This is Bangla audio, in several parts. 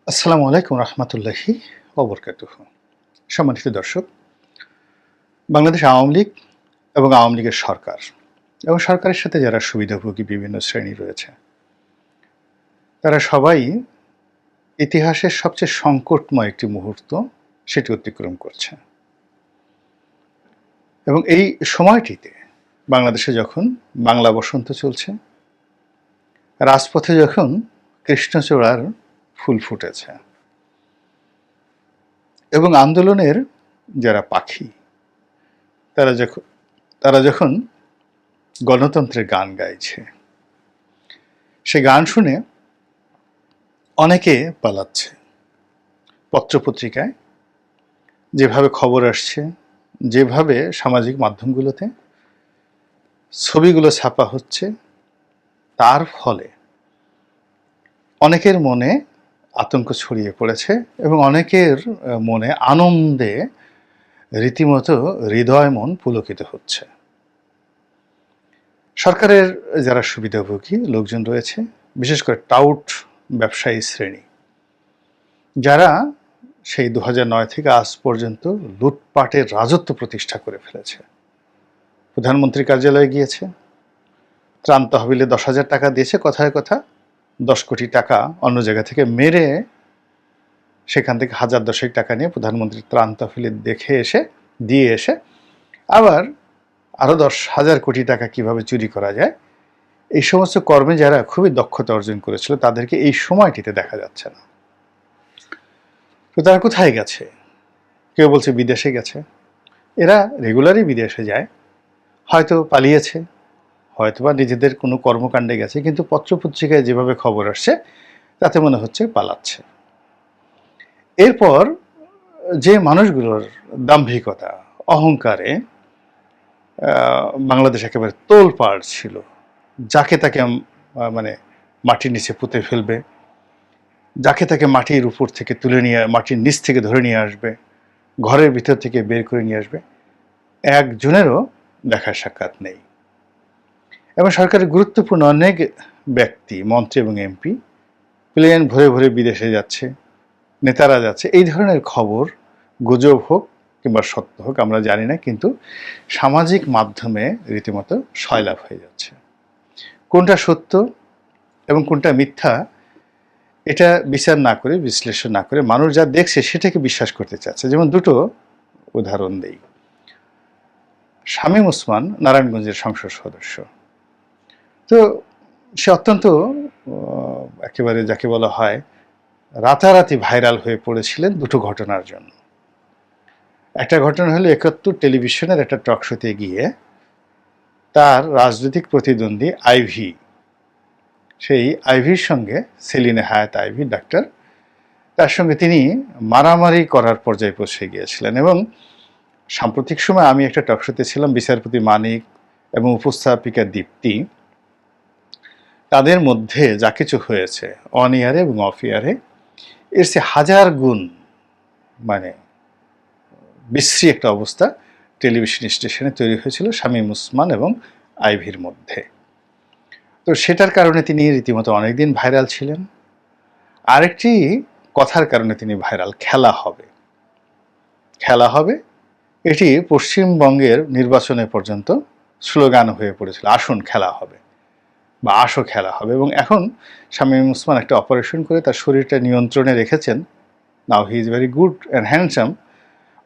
আসসালামু আলাইকুম রহমতুল্লাহি ওবরকাতুহু। সম্মানিত দর্শক, বাংলাদেশ আওয়ামী লীগ এবং আওয়ামী লীগের সরকার এবং সরকারের সাথে যারা সুবিধাভোগী বিভিন্ন শ্রেণী রয়েছে, তারা সবাই ইতিহাসের সবচেয়ে সংকটময় একটি মুহূর্ত সেটি অতিক্রম করছে। এবং এই সময়টিতে বাংলাদেশে যখন বাংলা বসন্ত চলছে, রাজপথে যখন কৃষ্ণচূড়ার ফুল ফুটেছে এবং আন্দোলনের যারা পাখি তারা যখন গণতন্ত্রের গান গাইছে, সে গান শুনে অনেকে পালাচ্ছে। পত্রপত্রিকায় যেভাবে খবর আসছে, যেভাবে সামাজিক মাধ্যমগুলোতে ছবিগুলো ছাপা হচ্ছে, তার ফলে অনেকের মনে আতঙ্ক ছড়িয়ে পড়েছে এবং অনেকের মনে আনন্দে রীতিমতো হৃদয় মন পুলকিত হচ্ছে। সরকারের যারা সুবিধাভোগী লোকজন রয়েছে, বিশেষ করে টাউট ব্যবসায়ী শ্রেণী, যারা সেই 2009 থেকে আজ পর্যন্ত লুটপাটের রাজত্ব প্রতিষ্ঠা করে ফেলেছে। প্রধানমন্ত্রীর কার্যালয়ে গিয়েছে, ত্রাণ তহবিলে 10,000 টাকা দিয়েছে, কথায় কথা 10 কোটি টাকা অন্য জায়গা থেকে মেরে সেখান থেকে 1010 টাকা নিয়ে প্রধানমন্ত্রীর ত্রাণ তহবিলে দিয়ে এসে আবার আরও 10,000 কোটি টাকা কিভাবে চুরি করা যায়, এই সমস্ত কর্মে যারা খুবই দক্ষতা অর্জন করেছিল, তাদেরকে এই সময়টিতে দেখা যাচ্ছে না। তো তারা কোথায় গেছে? কেউ বলছে বিদেশে গেছে। এরা রেগুলারই বিদেশে যায়, হয়তো পালিয়েছে, হয়তোবা নিজেদের কোনো কর্মকাণ্ডে গেছে, কিন্তু পত্রপত্রিকায় যেভাবে খবর আসছে তাতে মনে হচ্ছে পালাচ্ছে। এরপর যে মানুষগুলোর দাম্ভিকতা, অহংকারে বাংলাদেশ একেবারে তোলপাড় ছিল, যাকে তাকে মানে মাটির নিচে পুঁতে ফেলবে, যাকে তাকে মাটির উপর থেকে মাটির নিচ থেকে ধরে নিয়ে আসবে, ঘরের ভিতর থেকে বের করে নিয়ে আসবে, একজনেরও দেখা সাক্ষাৎ নেই। এবং সরকারের গুরুত্বপূর্ণ অনেক ব্যক্তি, মন্ত্রী এবং এমপি প্লেন ভরে ভরে বিদেশে যাচ্ছে, নেতারা যাচ্ছে। এই ধরনের খবর গুজব হোক কিংবা সত্য হোক আমরা জানি না, কিন্তু সামাজিক মাধ্যমে রীতিমতো সয়লাভ হয়ে যাচ্ছে। কোনটা সত্য এবং কোনটা মিথ্যা এটা বিচার না করে, বিশ্লেষণ না করে, মানুষ যা দেখছে সেটাকে বিশ্বাস করতে চাচ্ছে। যেমন দুটো উদাহরণ দেই। শামীম ওসমান নারায়ণগঞ্জের সংসদ সদস্য, তো সে অত্যন্ত একেবারে যাকে বলা হয় রাতারাতি ভাইরাল হয়ে পড়েছিলেন দুটো ঘটনার জন্য। একটা ঘটনা হলো 71 টেলিভিশনের একটা টক শোতে গিয়ে তার রাজনৈতিক প্রতিদ্বন্দ্বী আইভি, সেই আইভির সঙ্গে সেলিনে হায়াত আইভি ডাক্তার, তার সঙ্গে তিনি মারামারি করার পর্যায়ে পৌঁছে গিয়েছিলেন। এবং সাম্প্রতিক সময় আমি একটা টক শোতে ছিলাম, বিচারপতি মানিক এবং উপস্থাপিকা দীপ্তি, তাদের মধ্যে যা কিছু হয়েছে অন ইয়ারে এবং অফ ইয়ারে, এর চেয়ে হাজার গুণ মানে বিশ্রী একটা অবস্থা টেলিভিশন স্টেশনে তৈরি হয়েছিল শামীম ওসমান এবং আইভির মধ্যে। তো সেটার কারণে তিনি রীতিমতো অনেকদিন ভাইরাল ছিলেন। আরেকটি কথার কারণে তিনি ভাইরাল, খেলা হবে এটি পশ্চিমবঙ্গের নির্বাচনে পর্যন্ত স্লোগান হয়ে পড়েছিল, আসুন খেলা হবে বা আসো খেলা হবে। এবং এখন শামীম ওসমান একটা অপারেশন করে তার শরীরটা নিয়ন্ত্রণে রেখেছেন। Now he is very good and handsome,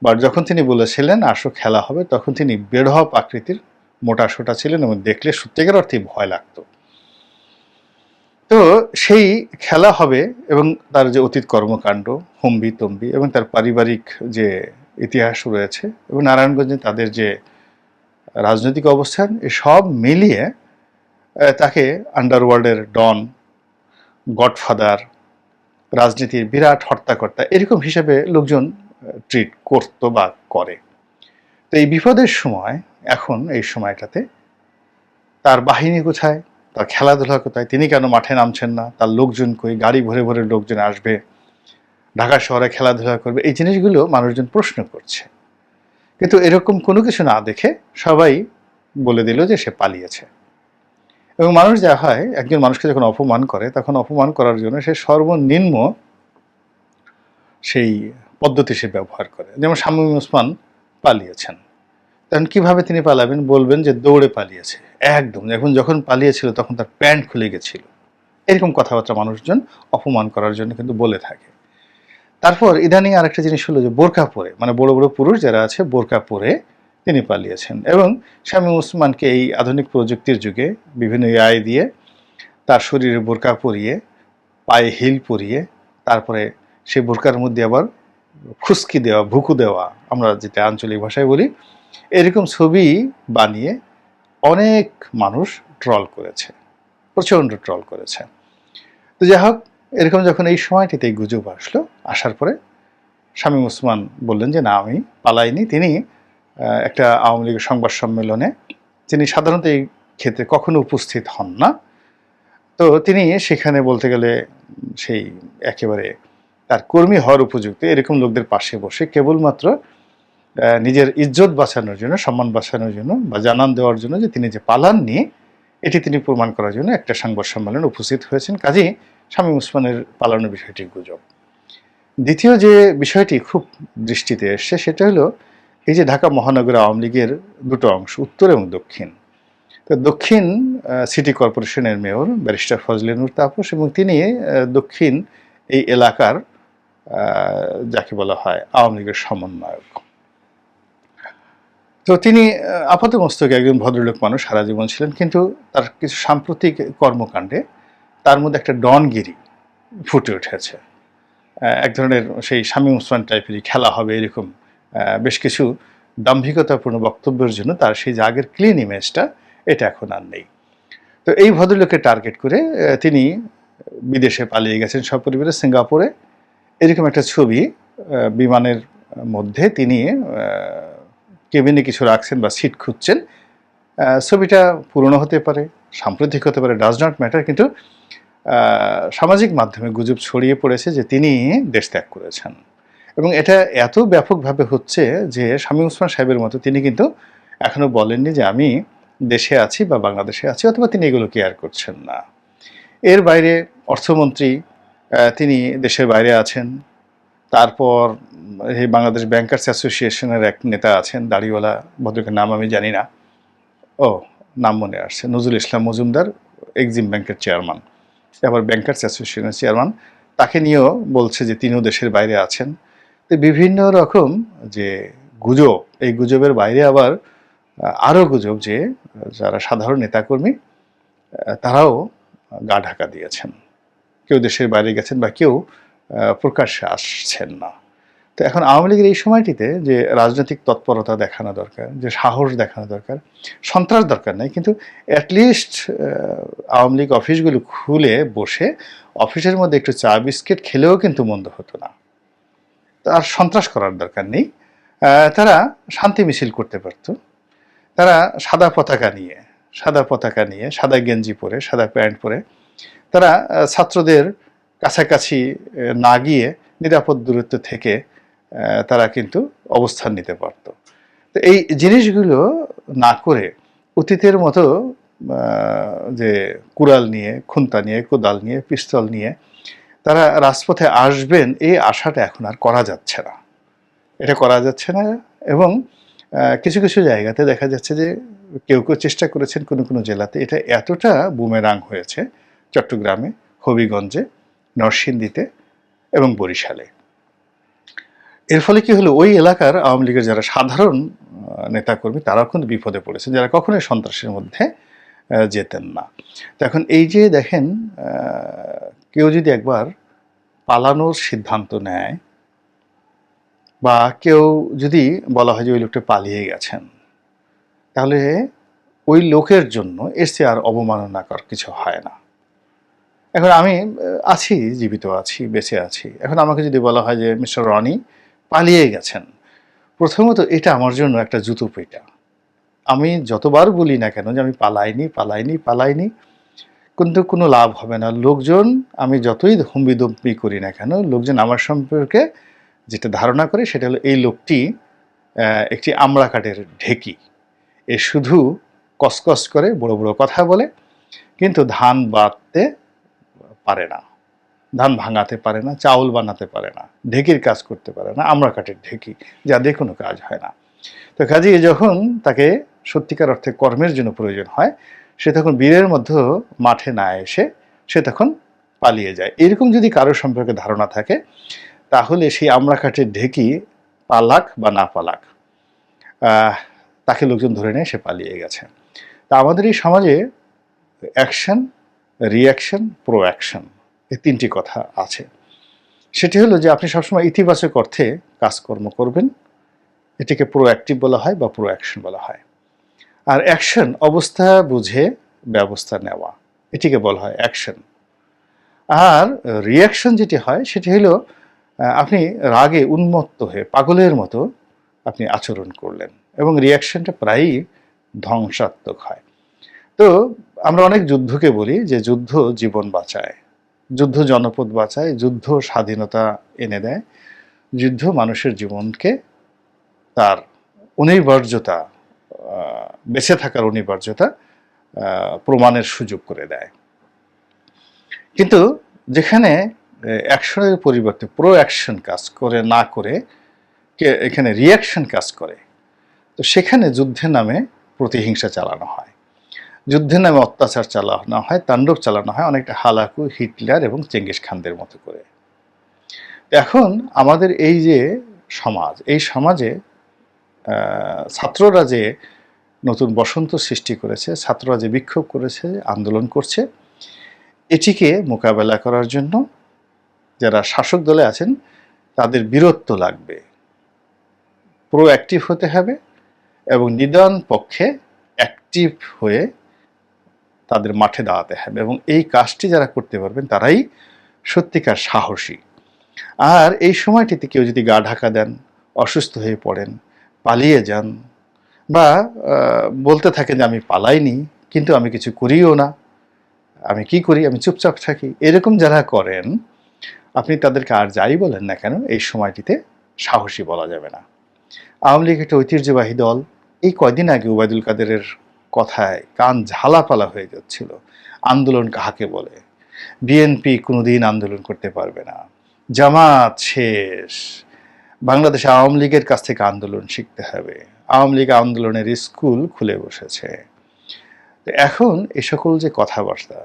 but যখন তিনি বলেছিলেন আসো খেলা হবে, তখন তিনি বেঢপ আকৃতির মোটাসোটা ছিলেন এবং দেখলে সত্যিকার অর্থেই ভয় লাগতো। তো সেই খেলা হবে এবং তার যে অতীত কর্মকাণ্ড, হম্বি তম্বি এবং তার পারিবারিক যে ইতিহাস রয়েছে এবং নারায়ণগঞ্জে তাদের যে রাজনৈতিক অবস্থান, এসব মিলিয়ে তাকে আন্ডারওয়ার্ল্ডের ডন, গডফাদার, রাজনীতির বিরাট হর্তাকর্তা এরকম হিসেবে লোকজন ট্রিট করতো বা করে। তো এই বিপদের সময়, এখন এই সময়টাতে তার বাহিনী কোথায়, তার খেলাধুলা কোথায়, তিনি কেন মাঠে নামছেন না, তার লোকজন কই, গাড়ি ভরে ভরে লোকজন আসবে, ঢাকা শহরে খেলাধুলা করবে, এই জিনিসগুলো মানুষজন প্রশ্ন করছে। কিন্তু এরকম কোনো কিছু না দেখে সবাই বলে দিল যে সে পালিয়েছে। এবং মানুষ যা হয়, একজন মানুষকে যখন অপমান করে, তখন অপমান করার জন্য সে সর্বনিম্ন সেই পদ্ধতি সে ব্যবহার করে। যেমন শামীম ওসমান পালিয়েছেন, তখন কিভাবে তিনি পালাবেন? বলবেন যে দৌড়ে পালিয়েছে। একদম এখন যখন পালিয়েছিল তখন তার প্যান্ট খুলে গেছিল, এরকম কথাবার্তা মানুষজন অপমান করার জন্য কিন্তু বলে থাকে। তারপর ইদানিং আরেকটা জিনিস হলো যে বোরকা পরে, মানে বড় বড় পুরুষ যারা আছে বোরকা পরে তিনি পালিয়েছেন। এবং শামীম ওসমানকে এই আধুনিক প্রযুক্তির যুগে বিভিন্ন এআই দিয়ে তার শরীরে বোরকা পরিয়ে, পায়ে হিল পরিয়ে, তারপরে সেই বোরকার মধ্যে আবার খুস্কি দেওয়া, ভুকু দেওয়া, আমরা যেটা আঞ্চলিক ভাষায় বলি, এরকম ছবি বানিয়ে অনেক মানুষ ট্রল করেছে, প্রচণ্ড ট্রল করেছে। তো যাই হোক, এরকম যখন এই সময়টিতে এই গুজব আসলো, আসার পরে শামীম ওসমান বললেন যে না, আমি পালাইনি। তিনি একটা আওয়ামী লীগের সংবাদ সম্মেলনে, তিনি সাধারণত এই ক্ষেত্রে কখনো উপস্থিত হন না, তো তিনি সেখানে বলতে গেলে সেই একেবারে তার কর্মী হওয়ার উপযুক্ত এরকম লোকদের পাশে বসে কেবলমাত্র নিজের ইজ্জত বাঁচানোর জন্য, সম্মান বাঁচানোর জন্য বা জানান দেওয়ার জন্য যে তিনি যে পালাননি, এটি তিনি প্রমাণ করার জন্য একটা সংবাদ সম্মেলনে উপস্থিত হয়েছেন। কাজেই শামীম ওসমানের পালানোর বিষয়টি গুজব। দ্বিতীয় যে বিষয়টি খুব দৃষ্টিতে এসছে সেটা হলো এই যে ঢাকা মহানগর আওয়ামী লীগের দুটো অংশ, উত্তর এবং দক্ষিণ। তো দক্ষিণ সিটি কর্পোরেশনের মেয়র ব্যারিস্টার ফজলে নূর তাপস, এবং তিনি দক্ষিণ এই এলাকার যাকে বলা হয় আওয়ামী লীগের সমন্বয়ক। তো তিনি আপাতমস্তকে একজন ভদ্রলোক মানুষ, সারা জীবন ছিলেন, কিন্তু তার কিছু সাম্প্রতিক কর্মকাণ্ডে তার মধ্যে একটা ডনগিরি ফুটে উঠেছে। এক ধরনের সেই শামীম ওসমান টাইপেরই খেলা হবে এরকম বেশ কিছু দাম্ভিকতাপূর্ণ বক্তব্যের জন্য তার সেই যে আগের ক্লিন ইমেজটা, এটা এখন আর নেই। তো এই ভদ্রলোককে টার্গেট করে তিনি বিদেশে পালিয়ে গেছেন সপরিবারে, সিঙ্গাপুরে। এরকম একটা ছবি বিমানের মধ্যে তিনি কেবিনে কিছু রাখছেন বা সিট খুঁজছেন। ছবিটা পুরনো হতে পারে, সাম্প্রতিক হতে পারে, ডাজ নট ম্যাটার, কিন্তু সামাজিক মাধ্যমে গুজব ছড়িয়ে পড়েছে যে তিনি দেশ ত্যাগ করেছেন। এবং এটা এত ব্যাপকভাবে হচ্ছে যে শামীম ওসমান সাহেবের মতো তিনি কিন্তু এখনো বলেননি যে আমি দেশে আছি বা বাংলাদেশে আছি, অথবা তিনি এগুলো কেয়ার করছেন না। এর বাইরে অর্থমন্ত্রী, তিনি দেশের বাইরে আছেন। তারপর এই বাংলাদেশ ব্যাংকার্স অ্যাসোসিয়েশনের এক নেতা আছেন, দাড়িওয়ালা ভদ্রলোকের নাম আমি জানি না, ও নাম মনে আসছে, নজরুল ইসলাম মজুমদার, এক্সিম ব্যাংকের চেয়ারম্যান, আবার ব্যাংকার্স অ্যাসোসিয়েশনের চেয়ারম্যান, তাকে নিয়েও বলছে যে তিনিও দেশের বাইরে আছেন। তো বিভিন্ন রকম যে গুজব, এই গুজবের বাইরে আবার আরও গুজব যে যারা সাধারণ নেতাকর্মী তারাও গা ঢাকা দিয়েছেন, কেউ দেশের বাইরে গেছেন বা কেউ প্রকাশ্যে আসছেন না। তো এখন আওয়ামী লীগের এই সময়টিতে যে রাজনৈতিক তৎপরতা দেখানো দরকার, যে সাহস দেখানো দরকার, সন্ত্রাস দরকার নাই, কিন্তু অ্যাটলিস্ট আওয়ামী লীগ অফিসগুলো খুলে বসে অফিসের মধ্যে একটু চা বিস্কিট খেলেও কিন্তু মন্দ হতো না। আর সন্ত্রাস করার দরকার নেই, তারা শান্তি মিছিল করতে পারত। তারা সাদা পতাকা নিয়ে, সাদা গেঞ্জি পরে, সাদা প্যান্ট পরে তারা ছাত্রদের কাছাকাছি না গিয়ে নিরাপদ দূরত্ব থেকে তারা কিন্তু অবস্থান নিতে পারত। তো এই জিনিসগুলো না করে অতীতের মতো যে কুড়াল নিয়ে, খুন্তা নিয়ে, কোদাল নিয়ে, পিস্তল নিয়ে তারা রাজপথে আসবেন, এই আশাটা এখন আর করা যাচ্ছে না। এটা করা যাচ্ছে না। এবং কিছু কিছু জায়গাতে দেখা যাচ্ছে যে কেউ কেউ চেষ্টা করেছেন কোনো কোনো জেলাতে, এটা এতটা বুমেরাং হয়েছে, চট্টগ্রামে, হবিগঞ্জে, নরসিংদীতে এবং বরিশালে। এর ফলে কি হলো, ওই এলাকার আওয়ামী লীগের যারা সাধারণ নেতাকর্মী তারাও কিন্তু বিপদে পড়েছেন, যারা কখনোই সন্ত্রাসের মধ্যে যেতেন না। তো এখন এই যে দেখেন, কেউ যদি একবার পালানোর সিদ্ধান্ত নেয় বা কেউ যদি বলা হয় যে ওই লোকটা পালিয়ে গেছেন, তাহলে ওই লোকের জন্য এর চেয়ে আর অবমাননাকর কিছু হয় না। এখন আমি আছি, জীবিত আছি, বেঁচে আছি, এখন আমাকে যদি বলা হয় যে মিস্টার রনি পালিয়ে গেছেন, প্রথমত এটা আমার জন্য একটা জুতো পেটা। আমি যতবার বলি না কেন যে আমি পালাইনি, কিন্তু কোনো লাভ হবে না। লোকজন, আমি যতই হুম্বিদম্বি করি না কেন, লোকজন আমার সম্পর্কে যেটা ধারণা করে সেটা হলো এই লোকটি একটি আমড়া কাঠের ঢেকি, এ শুধু কসকস করে, বড় বড় কথা বলে, কিন্তু ধান বাঁধতে পারে না। ধান ভাঙাতে পারে না, চাউল বানাতে পারে না, ঢেকির কাজ করতে পারে না, আমড়া কাঠের ঢেকি, যা দিয়ে কোনো কাজ হয় না। তো কাজে যখন তাকে সত্যিকার অর্থে কর্মের জন্য প্রয়োজন হয়, সে তখন বীরের মধ্যে মাঠে না এসে সে তখন পালিয়ে যায়। এরকম যদি কারো সম্পর্কে ধারণা থাকে, তাহলে সেই আমড়া কাঠের ঢেকি পালাক বা না পালাক, তাকে লোকজন ধরে নিয়ে সে পালিয়ে গেছে। তা আমাদের এই সমাজে অ্যাকশন, রিঅ্যাকশন, প্রোঅ্যাকশন, এই তিনটি কথা আছে। সেটি হলো যে আপনি সবসময় ইতিবাচক অর্থে কাজকর্ম করবেন, এটিকে প্রোঅ্যাক্টিভ বলা হয় বা প্রোঅ্যাকশন বলা হয়। আর অ্যাকশন অবস্থা বুঝে ব্যবস্থা নেওয়া, এটিকে বলা হয় অ্যাকশন। আর রিঅ্যাকশন যেটি হয় সেটি হলো আপনি রাগে উন্মত্ত হয়ে পাগলের মতো আপনি আচরণ করলেন, এবং রিঅ্যাকশনটা প্রায়ই ধ্বংসাত্মক হয়। তো আমরা অনেক যুদ্ধকে বলি যে যুদ্ধ জীবন বাঁচায়, যুদ্ধ জনপদ বাঁচায়, যুদ্ধ স্বাধীনতা এনে দেয়, যুদ্ধ মানুষের জীবনকে তার অনিবার্যতা, বেঁচে থাকার অনিবার্যতা প্রমাণের সুযোগ করে দেয়। কিন্তু যেখানে অ্যাকশনের পরিবর্তে প্রো অ্যাকশন কাজ করে না করে এখানে রিঅ্যাকশন কাজ করে, তো সেখানে যুদ্ধের নামে প্রতিহিংসা চালানো হয়, যুদ্ধের নামে অত্যাচার চালানো হয়, তাণ্ডব চালানো হয়, অনেকটা হালাকু, হিটলার এবং চেঙ্গিস খানদের মতো করে। এখন আমাদের এই যে সমাজ, এই সমাজে ছাত্ররা যে নতুন বসন্ত সৃষ্টি করেছে, ছাত্ররা যে বিক্ষোভ করেছে, আন্দোলন করছে, এটিকে মোকাবেলা করার জন্য যারা শাসক দলে আছেন তাদের বীরত্ব লাগবে, প্রোঅ্যাক্টিভ হতে হবে এবং নিদান পক্ষে অ্যাক্টিভ হয়ে তাদের মাঠে দাঁড়াতে হবে, এবং এই কাজটি যারা করতে পারবেন তারাই সত্যিকার সাহসী। আর এই সময়টিতে কেউ যদি গা ঢাকা দেন, অসুস্থ হয়ে পড়েন, পালিয়ে যান, বা বলতে থাকেন যে আমি পালাইনি কিন্তু আমি কিছু করিও না, আমি কি করি, আমি চুপচাপ থাকি, এরকম যারা করেন, আপনি তাদেরকে আর যাই বলেন না কেন এই সময়টিতে সাহসী বলা যাবে না। আওয়ামী লীগ একটা ঐতিহ্যবাহী দল। এই কয়দিন আগে ওবায়দুল কাদেরের কথায় কান ঝালাপালা হয়ে যাচ্ছিল, আন্দোলন কাহাকে বলে, বিএনপি কোনোদিন আন্দোলন করতে পারবে না, জামাত শেষ, বাংলাদেশে আওয়ামী লীগের কাছ থেকে আন্দোলন শিখতে হবে, আওয়ামী লীগ আন্দোলনের স্কুল খুলে বসেছে। এখন এ সকল যে কথাবার্তা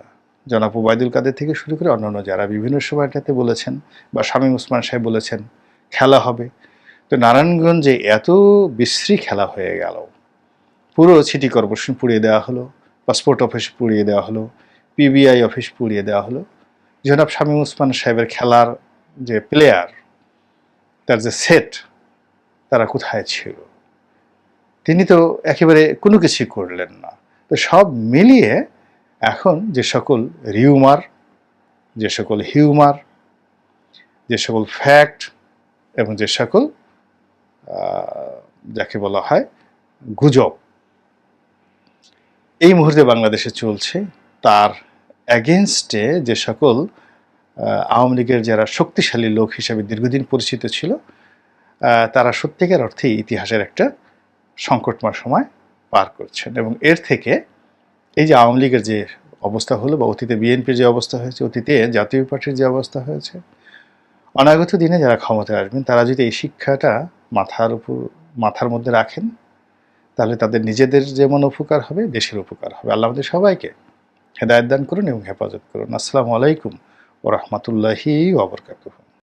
জনাব ওবায়দুল কাদের থেকে শুরু করে অন্যান্য যারা বিভিন্ন সময়টাতে বলেছেন, বা শামীম ওসমান সাহেব বলেছেন খেলা হবে, তো নারায়ণগঞ্জে এত বিশ্রী খেলা হয়ে গেল, পুরো সিটি কর্পোরেশন পুড়িয়ে দেওয়া হলো, পাসপোর্ট অফিস পুড়িয়ে দেওয়া হলো, পিবিআই অফিস পুড়িয়ে দেওয়া হলো। জনাব শামীম ওসমান সাহেবের খেলার যে প্লেয়ার, তার যে সেট, তারা কোথায় ছিল? তিনি তো একেবারে কোনো কিছুই করলেন না। তো সব মিলিয়ে এখন যে সকল রিউমার, যে সকল হিউমার, যে সকল ফ্যাক্ট এবং যে সকল যাকে বলা হয় গুজব এই মুহূর্তে বাংলাদেশে চলছে, তার অ্যাগেনস্টে যে সকল আওয়ামী লীগের যারা শক্তিশালী লোক হিসেবে দীর্ঘদিন পরিচিত ছিল, তারা সত্যিকার অর্থে ইতিহাসের একটা সংকটময় সময় পার করছেন। এবং এর থেকে এই যে আওয়ামী লীগের যে অবস্থা হলো, বা অতীতে বিএনপির যে অবস্থা হয়েছে, অতীতে জাতীয় পার্টির যে অবস্থা হয়েছে, অনাগত দিনে যারা ক্ষমতায় আসবেন তারা যদি এই শিক্ষাটা মাথার মধ্যে রাখেন, তাহলে তাদের নিজেদের যেমন উপকার হবে, দেশের উপকার হবে। আল্লাহ আমাদের সবাইকে হেদায়েত দান করুন এবং হেফাজত করুন। আসসালামু আলাইকুম ওয়া রাহমাতুল্লাহি ওয়া বারাকাতুহু।